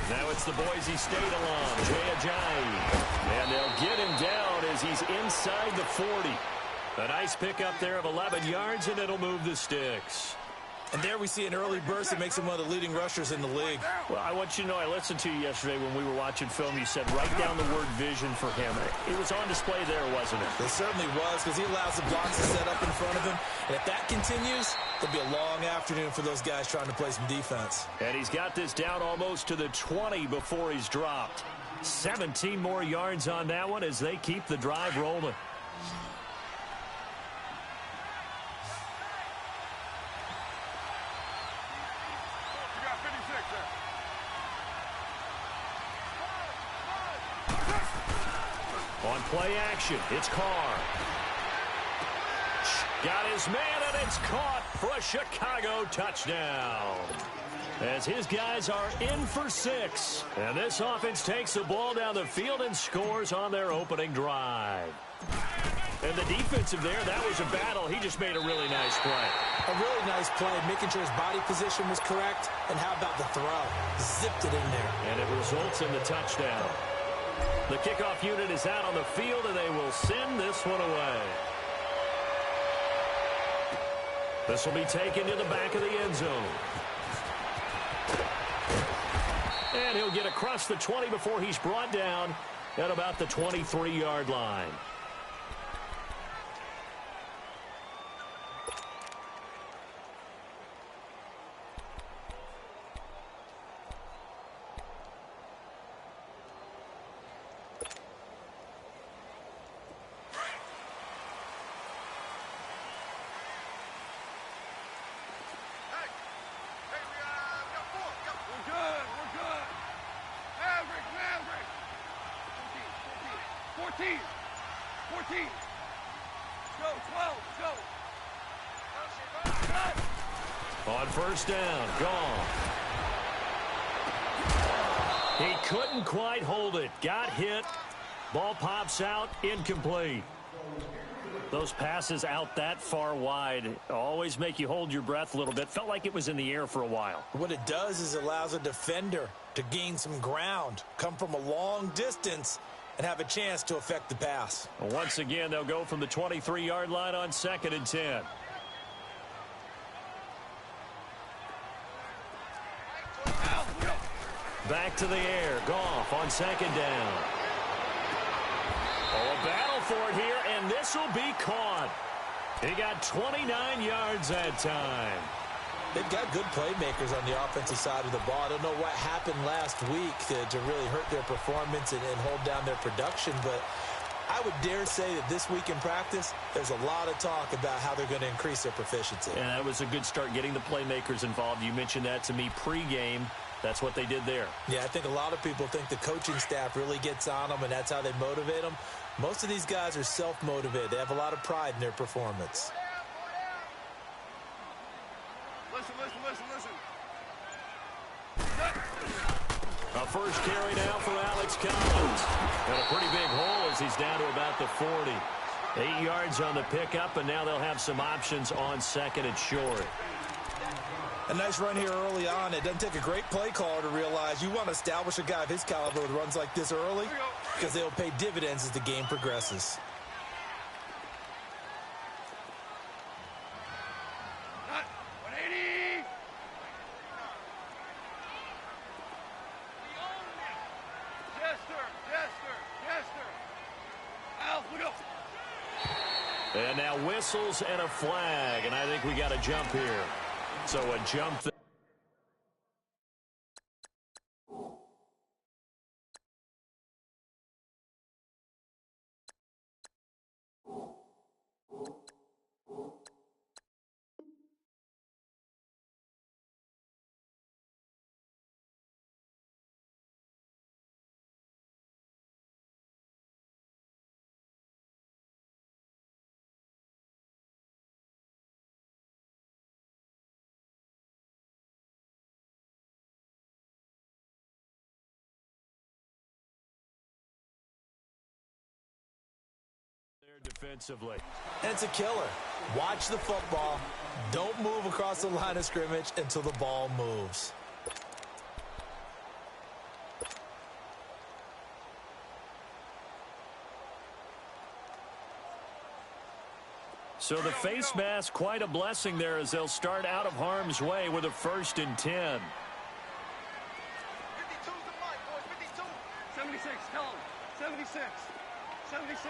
Now it's the Boise State alum, Jay Ajayi. And they'll get him down as he's inside the 40. A nice pickup there of 11 yards, and it'll move the sticks. And there we see an early burst that makes him one of the leading rushers in the league. Well, I want you to know, I listened to you yesterday when we were watching film. You said write down the word vision for him. It was on display there, wasn't it? It certainly was, because he allows the blocks to set up in front of him. And if that continues, it'll be a long afternoon for those guys trying to play some defense. And he's got this down almost to the 20 before he's dropped. 17 more yards on that one as they keep the drive rolling. On play action, it's Carr. Got his man, and it's caught for a Chicago touchdown. As his guys are in for 6. And this offense takes the ball down the field and scores on their opening drive. And the defensive there, that was a battle. He just made a really nice play. A really nice play, making sure his body position was correct. And how about the throw? Zipped it in there. And it results in the touchdown. The kickoff unit is out on the field, and they will send this one away. This will be taken to the back of the end zone. And he'll get across the 20 before he's brought down at about the 23-yard line. On first down, gone. He couldn't quite hold it. Got hit. Ball pops out, incomplete. Those passes out that far wide always make you hold your breath a little bit. Felt like it was in the air for a while. What it does is allows a defender to gain some ground, come from a long distance, and have a chance to affect the pass. Once again, they'll go from the 23-yard line on 2nd and 10. Back to the air. Goff on 2nd down. Oh, a battle for it here, and this will be caught. He got 29 yards that time. They've got good playmakers on the offensive side of the ball. I don't know what happened last week to really hurt their performance and hold down their production, but I would dare say that this week in practice, there's a lot of talk about how they're going to increase their proficiency. And that was a good start, getting the playmakers involved. You mentioned that to me pregame. That's what they did there. Yeah, I think a lot of people think the coaching staff really gets on them, and that's how they motivate them. Most of these guys are self-motivated. They have a lot of pride in their performance. Listen. A first carry now for Alex Collins. Got a pretty big hole as he's down to about the 40. 8 yards on the pickup, and now they'll have some options on 2nd and short. A nice run here early on. It doesn't take a great play caller to realize you want to establish a guy of his caliber with runs like this early, because they'll pay dividends as the game progresses. And now whistles and a flag, and I think we got a jump here. So a jump. defensively. And it's a killer. Watch the football. Don't move across the line of scrimmage until the ball moves. So the face mask, quite a blessing there as they'll start out of harm's way with a 1st and 10. 52's the mic, boys. 52. 76. Tell them. 76. 76.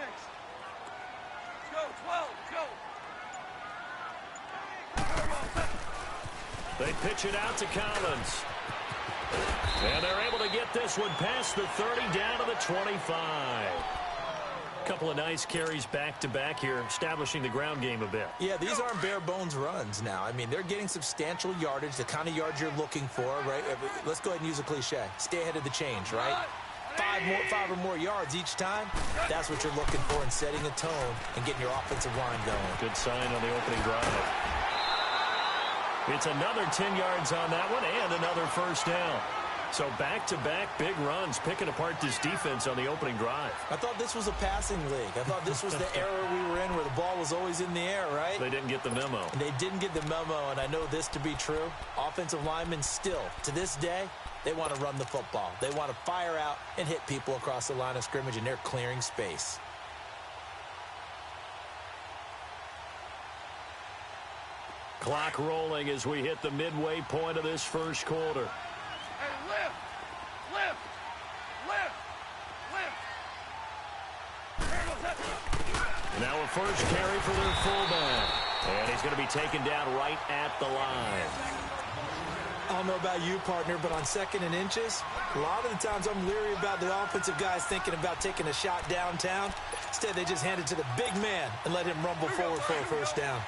Let's go. 12. Let's go. They pitch it out to Collins. And they're able to get this one past the 30 down to the 25. Couple of nice carries back-to-back here, establishing the ground game a bit. Yeah, these aren't bare-bones runs now. I mean, they're getting substantial yardage, the kind of yards you're looking for, right? Let's go ahead and use a cliche. Stay ahead of the change, right? Five or more yards each time, that's what you're looking for in setting a tone and getting your offensive line going. Good sign on the opening drive. It's another 10 yards on that one and another 1st down. So back-to-back big runs, picking apart this defense on the opening drive. I thought this was a passing league. I thought this was the era we were in where the ball was always in the air, right? They didn't get the memo. They didn't get the memo, and I know this to be true. Offensive linemen still, to this day, they want to run the football. They want to fire out and hit people across the line of scrimmage, and they're clearing space. Clock rolling as we hit the midway point of this 1st quarter. Hey, lift. Now a 1st carry for their fullback. And he's going to be taken down right at the line. I don't know about you, partner, but on 2nd and inches, a lot of the times I'm leery about the offensive guys thinking about taking a shot downtown. Instead, they just hand it to the big man and let him rumble forward for a 1st down.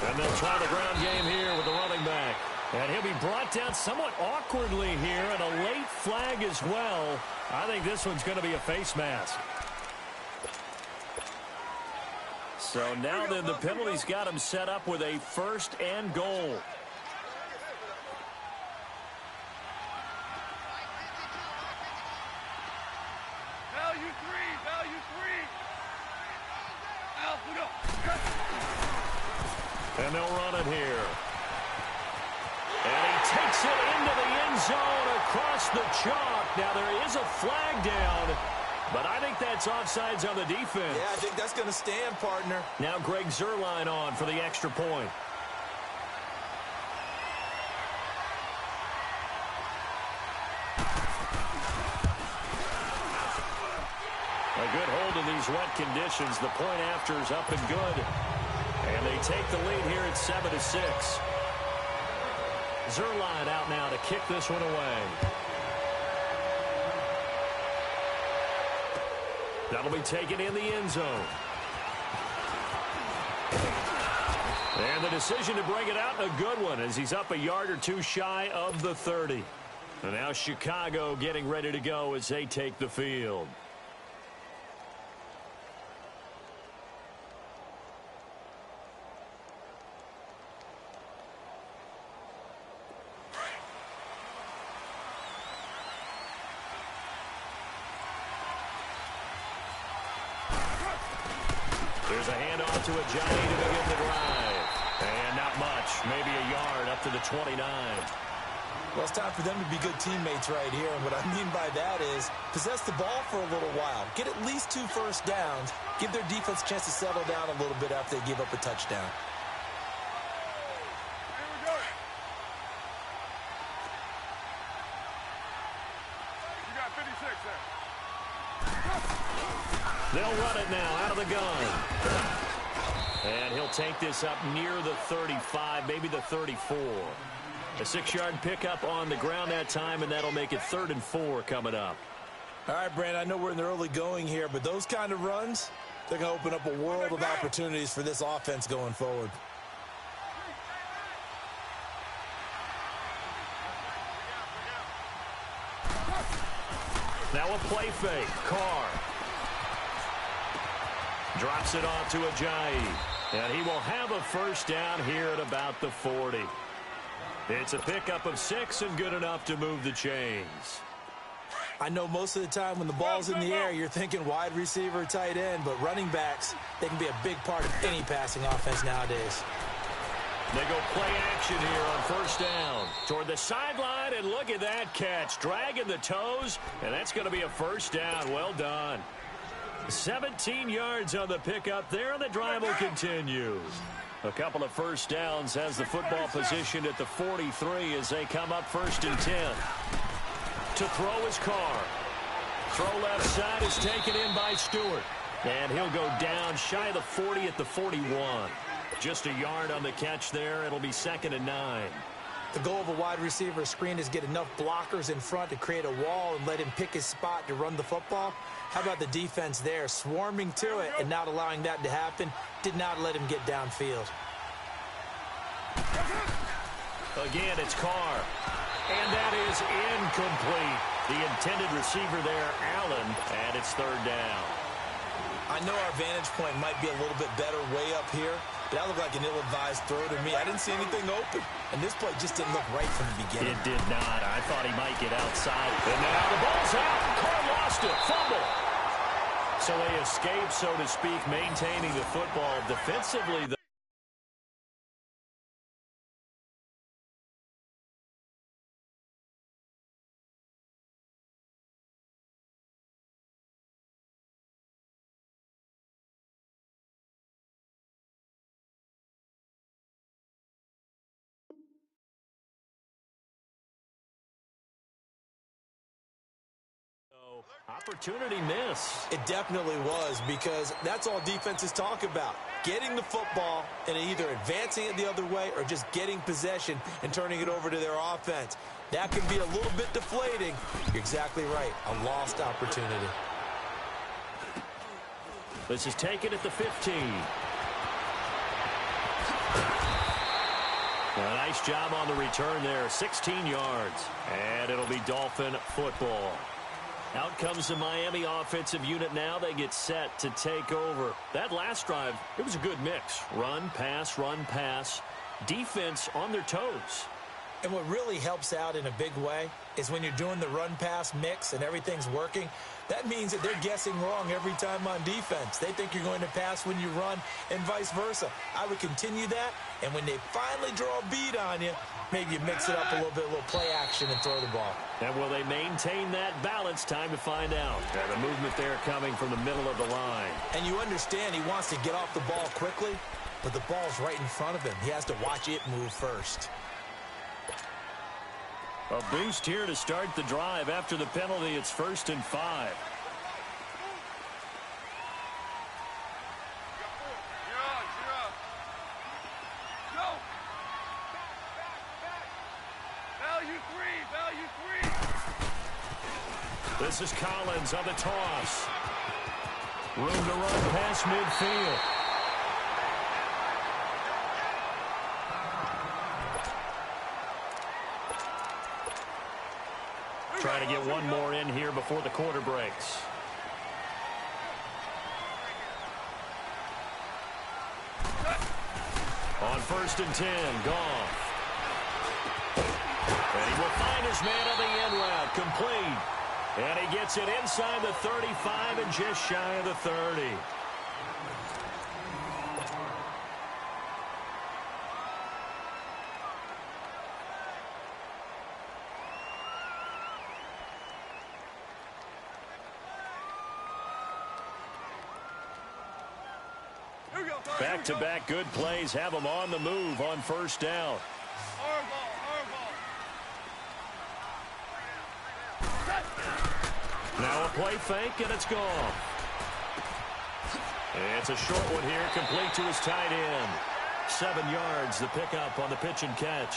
And they'll try the ground game here with the running back. And he'll be brought down somewhat awkwardly here, and a late flag as well. I think this one's going to be a face mask. So now then the penalty's got him set up with a 1st and goal. Value three. Alf, we go. And they'll run it here. And he takes it into the end zone across the chalk. Now there is a flag down, but I think that's offsides on the defense. Yeah, I think that's going to stand, partner. Now Greg Zuerlein on for the extra point. A good hold in these wet conditions. The point after is up and good. And they take the lead here at 7-6. Zuerlein out now to kick this one away. That'll be taken in the end zone. And the decision to bring it out, a good one, as he's up a yard or two shy of the 30. And now Chicago getting ready to go as they take the field. There's a handoff to Ajani to begin the drive. And not much, maybe a yard up to the 29. Well, it's time for them to be good teammates right here. And what I mean by that is possess the ball for a little while. Get at least 2 first downs. Give their defense a chance to settle down a little bit after they give up a touchdown. Here we go. You got 56 there. They'll run it now out of the gun. And he'll take this up near the 35, maybe the 34. A 6-yard pickup on the ground that time, and that'll make it 3rd and 4 coming up. All right, Brandon, I know we're in the early going here, but those kind of runs, they're going to open up a world of opportunities for this offense going forward. Now a play fake. Carr drops it off to Ajayi. And he will have a first down here at about the 40. It's a pickup of 6 and good enough to move the chains. I know most of the time when the ball's in the air, you're thinking wide receiver, tight end, but running backs, they can be a big part of any passing offense nowadays. They go play action here on first down. Toward the sideline, and look at that catch. Dragging the toes, and that's going to be a first down. Well done. 17 yards on the pickup there, and the drive will continue. A couple of first downs has the football positioned at the 43 as they come up first and 10. To throw his Carr. Throw left side is taken in by Stewart. And he'll go down shy of the 40 at the 41. Just a yard on the catch there. It'll be 2nd and 9. The goal of a wide receiver screen is get enough blockers in front to create a wall and let him pick his spot to run the football. How about the defense there? Swarming to it and not allowing that to happen. Did not let him get downfield. Again, it's Carr. And that is incomplete. The intended receiver there, Allen, and it's 3rd down. I know our vantage point might be a little bit better way up here, but that looked like an ill-advised throw to me. I didn't see anything open, and this play just didn't look right from the beginning. It did not. I thought he might get outside. And now the ball's out. Carr lost it. Fumble. So they escape, so to speak, maintaining the football defensively. Opportunity miss. It definitely was, because that's all defenses talk about. Getting the football and either advancing it the other way or just getting possession and turning it over to their offense. That can be a little bit deflating. You're exactly right. A lost opportunity. This is taken at the 15. A nice job on the return there. 16 yards. And it'll be Dolphin football. Out comes the Miami offensive unit now. They get set to take over. That last drive, it was a good mix. Run, pass. Defense on their toes. And what really helps out in a big way is when you're doing the run-pass mix and everything's working, that means that they're guessing wrong every time on defense. They think you're going to pass when you run and vice versa. I would continue that, and when they finally draw a bead on you, maybe you mix it up a little bit, a little play action and throw the ball. And will they maintain that balance? Time to find out. And the movement there coming from the middle of the line. And you understand he wants to get off the ball quickly, but the ball's right in front of him. He has to watch it move first. A boost here to start the drive. After the penalty, it's 1st and 5. This is Collins on the toss. Room to run past midfield. Trying to get one more in here before the quarter breaks. On 1st and 10, Goff. And he will find his man on the end route, complete. And he gets it inside the 35 and just shy of the 30. Back-to-back good plays have them on the move on 1st down. Now a play fake, and it's gone. It's a short one here, complete to his tight end. 7 yards, the pickup on the pitch and catch.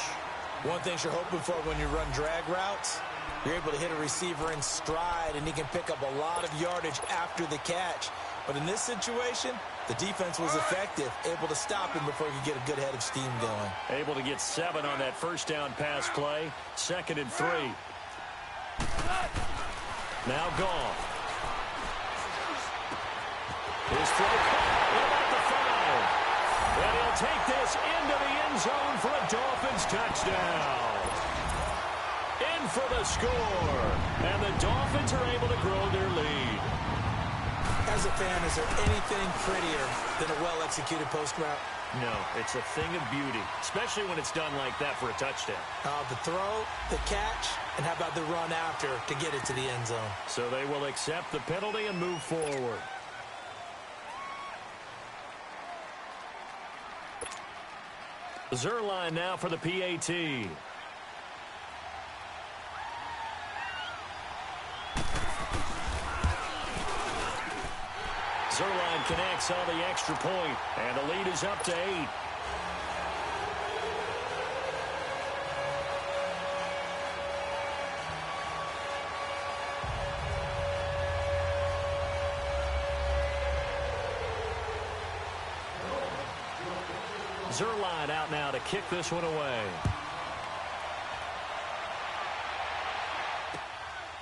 One thing you're hoping for when you run drag routes, you're able to hit a receiver in stride, and he can pick up a lot of yardage after the catch. But in this situation, the defense was effective, able to stop him before he could get a good head of steam going. Able to get 7 on that 1st down pass play. 2nd and 3. Now Goff. His throw caught at about the 5. And he'll take this into the end zone for a Dolphins touchdown. In for the score. And the Dolphins are able to grow their lead. As a fan, is there anything prettier than a well-executed post route? No, it's a thing of beauty, especially when it's done like that for a touchdown. The throw, the catch, and how about the run after to get it to the end zone? So they will accept the penalty and move forward. Zuerlein now for the PAT. Zuerlein connects on the extra point, and the lead is up to 8. Zuerlein out now to kick this one away.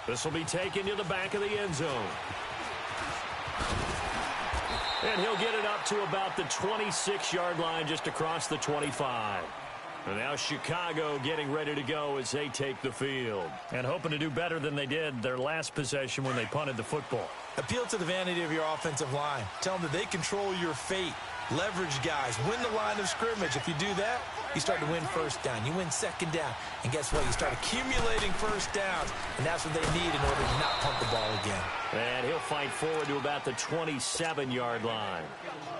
This will be taken to the back of the end zone. And he'll get it up to about the 26-yard line, just across the 25. And now Chicago getting ready to go as they take the field. And hoping to do better than they did their last possession when they punted the football. Appeal to the vanity of your offensive line. Tell them that they control your fate. Leverage guys. Win the line of scrimmage. If you do that, you start to win first down. You win second down. And guess what? You start accumulating first downs. And that's what they need in order to not punt the ball again. And he'll fight forward to about the 27-yard line.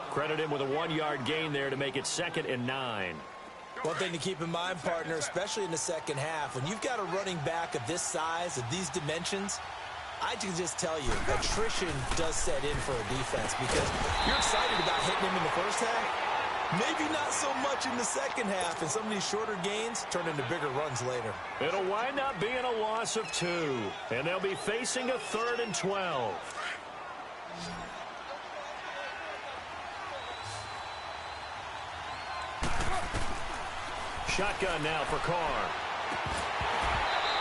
Credit him with a 1-yard gain there to make it 2nd and 9. One thing to keep in mind, partner, especially in the second half, when you've got a running back of this size, of these dimensions, I can just tell you, attrition does set in for a defense because you're excited about hitting him in the first half. Maybe not so much in the second half, and some of these shorter gains turn into bigger runs later. It'll wind up being a loss of 2, and they'll be facing a 3rd and 12. Shotgun now for Carr.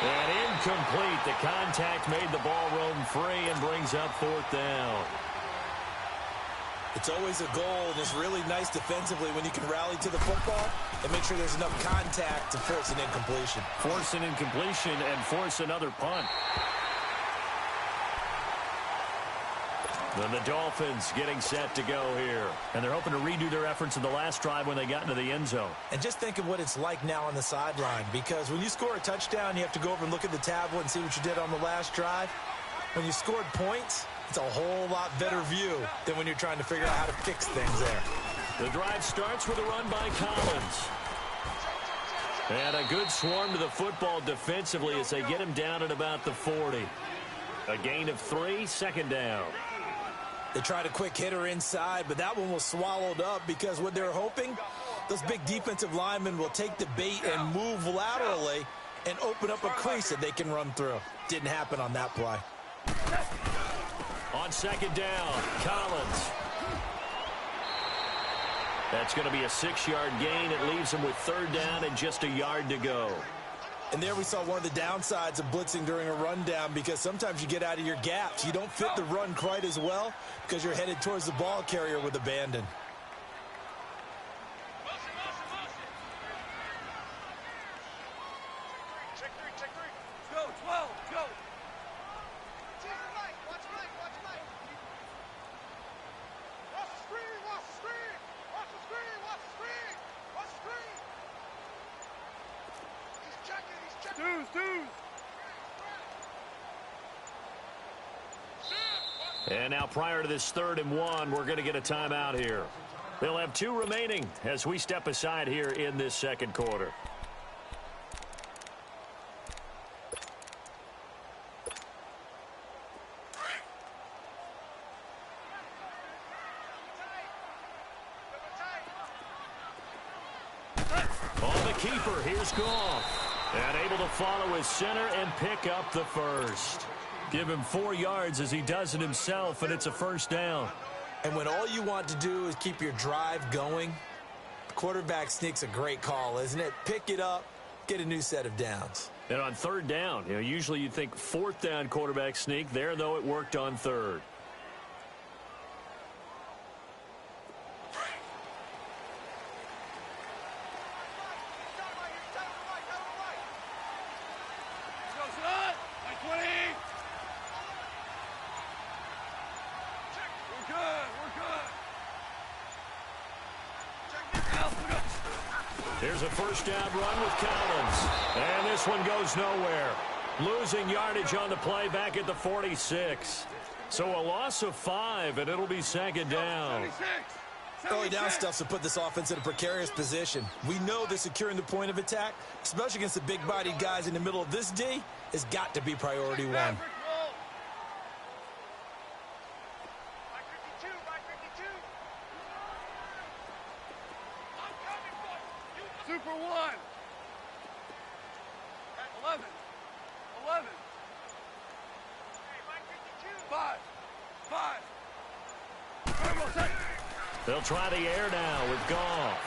And incomplete. The contact made the ball roam free and brings up 4th down. It's always a goal, and it's really nice defensively when you can rally to the football and make sure there's enough contact to force an incompletion. Force an incompletion and force another punt. Then the Dolphins getting set to go here. And they're hoping to redo their efforts in the last drive when they got into the end zone. And just think of what it's like now on the sideline, because when you score a touchdown, you have to go over and look at the tablet and see what you did on the last drive. When you scored points, it's a whole lot better view than when you're trying to figure out how to fix things there. The drive starts with a run by Collins. And a good swarm to the football defensively as they get him down at about the 40. A gain of 3, 2nd down. They tried a quick hitter inside, but that one was swallowed up because what they're hoping, those big defensive linemen will take the bait and move laterally and open up a crease that they can run through. Didn't happen on that play. On 2nd down, Collins. That's going to be a 6-yard gain. It leaves him with 3rd down and just a yard to go. And there we saw one of the downsides of blitzing during a rundown, because sometimes you get out of your gaps. You don't fit the run quite as well because you're headed towards the ball carrier with abandon. Check 3, check 3. Let's go, 12, let's go. Watch Mike. Watch the screen, watch the screen. Watch the screen, watch the screen. Watch the screen. He's checking. Dudes. And now prior to this 3rd and 1, we're going to get a timeout here. They'll have 2 remaining as we step aside here in this 2nd quarter. On the keeper, here's Goff. And able to follow his center and pick up the 1st. Give him 4 yards as he does it himself, and it's a 1st down. And when all you want to do is keep your drive going, the quarterback sneaks a great call, isn't it? Pick it up, get a new set of downs. And on third down, usually you'd think fourth down quarterback sneak. There, though, it worked on third. Here's a first down run with Collins. And this one goes nowhere. Losing yardage on the play back at the 46. So a loss of 5, and it'll be second down. 76. Early down stuff to put this offense in a precarious position. We know that securing the point of attack, especially against the big-bodied guys in the middle of this D, has got to be priority one. Super 1. 11. 11. 5. 5. They'll try the air now with Goff.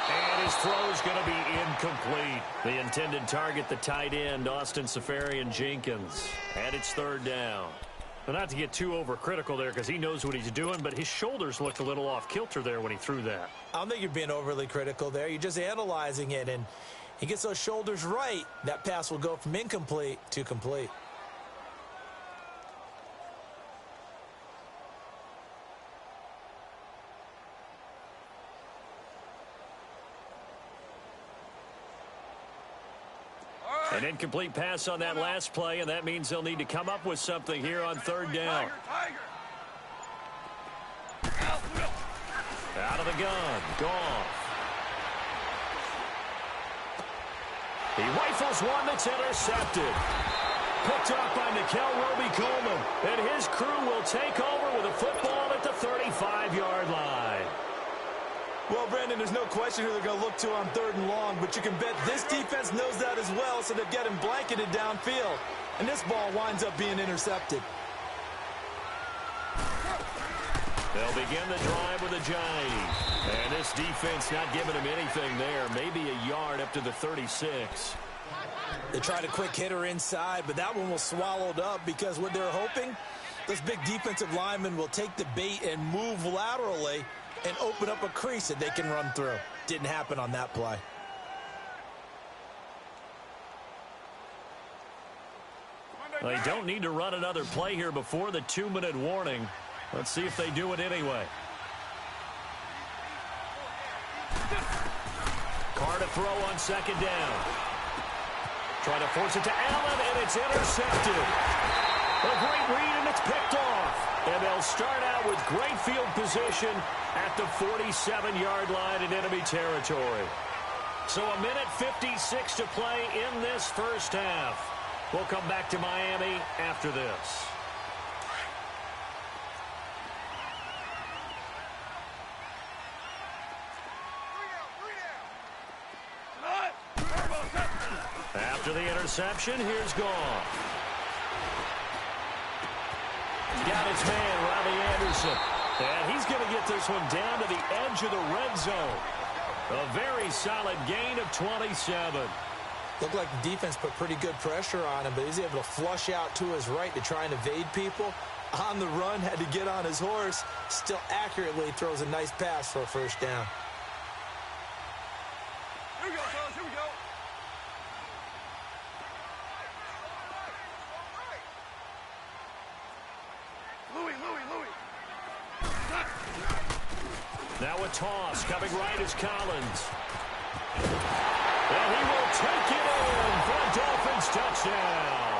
And his throw's going to be incomplete. The intended target, the tight end, Austin Seferian-Jenkins. And it's third down. Well, not to get too overcritical there because he knows what he's doing, but his shoulders looked a little off kilter there when he threw that. I don't think you're being overly critical there. You're just analyzing it, and he gets those shoulders right. That pass will go from incomplete to complete. An incomplete pass on that last play, and that means they'll need to come up with something here on third down. Out of the gun, Goff. He rifles one that's intercepted. Picked up by Nikel Roby-Coleman, and his crew will take over with a football at the 35-yard line. Well, Brandon, there's no question who they're going to look to on third and long, but you can bet this defense knows that as well, so they've got him blanketed downfield. And this ball winds up being intercepted. They'll begin the drive with a jive. And this defense not giving him anything there. Maybe a yard up to the 36. They tried a quick hitter inside, but that one was swallowed up because what they're hoping, those big defensive linemen will take the bait and move laterally and open up a crease that they can run through. Didn't happen on that play. They don't need to run another play here before the 2-minute warning. Let's see if they do it anyway. Carr to throw on second down. Trying to force it to Allen, and it's intercepted. A great read, and it's picked off. And they'll start out with great field position at the 47-yard line in enemy territory. So a minute 56 to play in this first half. We'll come back to Miami after this. After the interception, here's Goff. Got his man, Robbie Anderson. And he's going to get this one down to the edge of the red zone. A very solid gain of 27. Looked like the defense put pretty good pressure on him, but he's able to flush out to his right to try and evade people. On the run, had to get on his horse. Still accurately throws a nice pass for a first down. Here we go, fellas. Here we go. Louis. Now a toss. Coming right is Collins. And he will take it in for a Dolphins touchdown.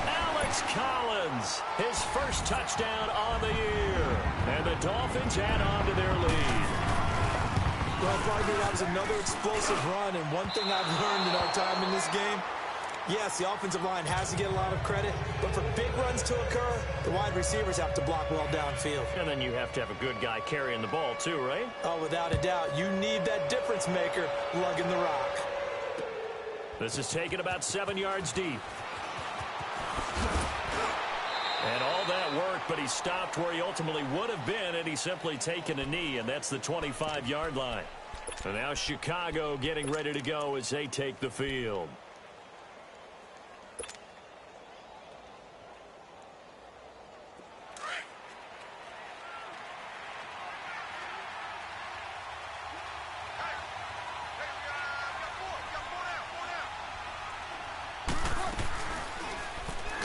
Alex Collins, his first touchdown on the year. And the Dolphins add on to their lead. Well, partner, that was another explosive run, and one thing I've learned in our time in this game, yes, the offensive line has to get a lot of credit, but for big runs to occur, the wide receivers have to block well downfield. And then you have to have a good guy carrying the ball too, right? Oh, without a doubt. You need that difference maker lugging the rock. This is taken about 7 yards deep. And all that work, but he stopped where he ultimately would have been had he simply taken a knee, and that's the 25-yard line. So now Chicago getting ready to go as they take the field.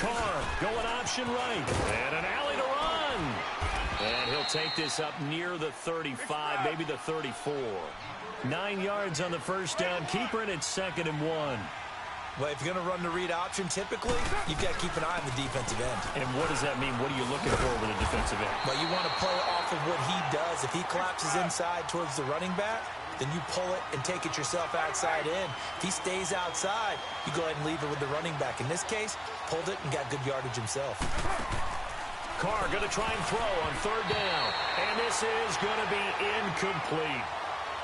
Carr going option right. And an alley to run. And he'll take this up near the 35, maybe the 34. 9 yards on the first down. Keeper, and it's 2nd and 1. Well, if you're going to run the read option, typically, you've got to keep an eye on the defensive end. And what does that mean? What are you looking for with a defensive end? Well, you want to play off of what he does. If he collapses inside towards the running back, then you pull it and take it yourself outside in. If he stays outside, you go ahead and leave it with the running back. In this case, pulled it and got good yardage himself. Carr going to try and throw on 3rd down. And this is going to be incomplete.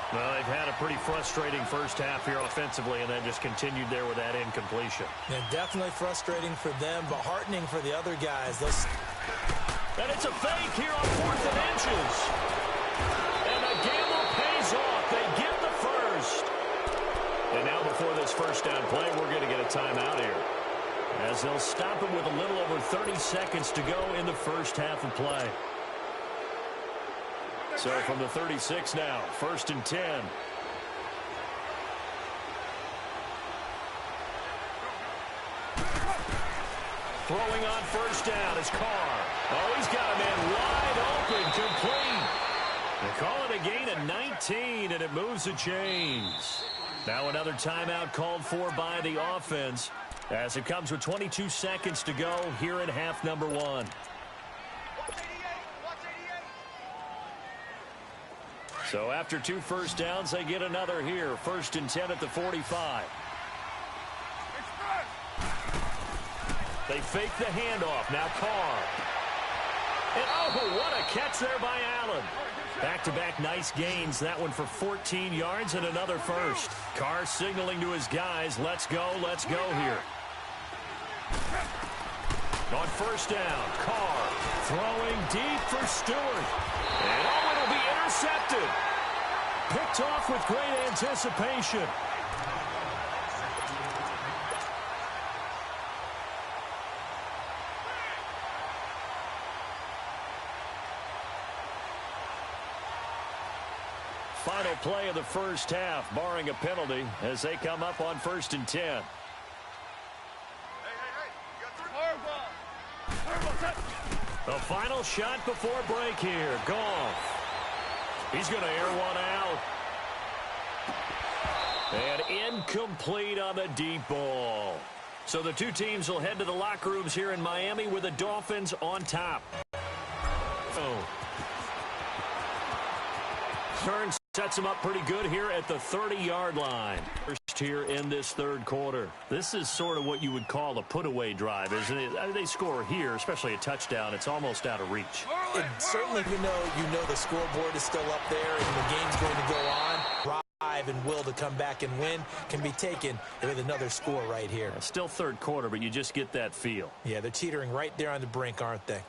Well, they've had a pretty frustrating first half here offensively, and then just continued there with that incompletion. Yeah, definitely frustrating for them, but heartening for the other guys. And it's a fake here on 4th and inches. And the gamble pays off. They get the first. And now before this first down play, we're going to get a timeout here, as they'll stop it with a little over 30 seconds to go in the first half of play. So from the 36 now, 1st and 10. Throwing on 1st down is Carr. Oh, he's got a man wide open, complete. They call it a gain of 19, and it moves the chains. Now another timeout called for by the offense, as it comes with 22 seconds to go here in half number 1. So after 2 first downs, they get another here. 1st and 10 at the 45. They fake the handoff. Now Carr. And oh, what a catch there by Allen. Back-to-back nice gains. That one for 14 yards and another first. Carr signaling to his guys, let's go here. On 1st down, Carr throwing deep for Stewart. And oh, it'll be intercepted. Picked off with great anticipation. Final play of the first half, barring a penalty, as they come up on 1st and 10. The final shot before break here. Goff. He's going to air one out. And incomplete on the deep ball. So the two teams will head to the locker rooms here in Miami with the Dolphins on top. Stearns sets him up pretty good here at the 30-yard line. First here in this 3rd quarter. This is sort of what you would call a put-away drive, isn't it? They score here, especially a touchdown. It's almost out of reach. And certainly, you know the scoreboard is still up there and the game's going to go on. Drive and will to come back and win can be taken with another score right here. Still 3rd quarter, but you just get that feel. Yeah, they're teetering right there on the brink, aren't they?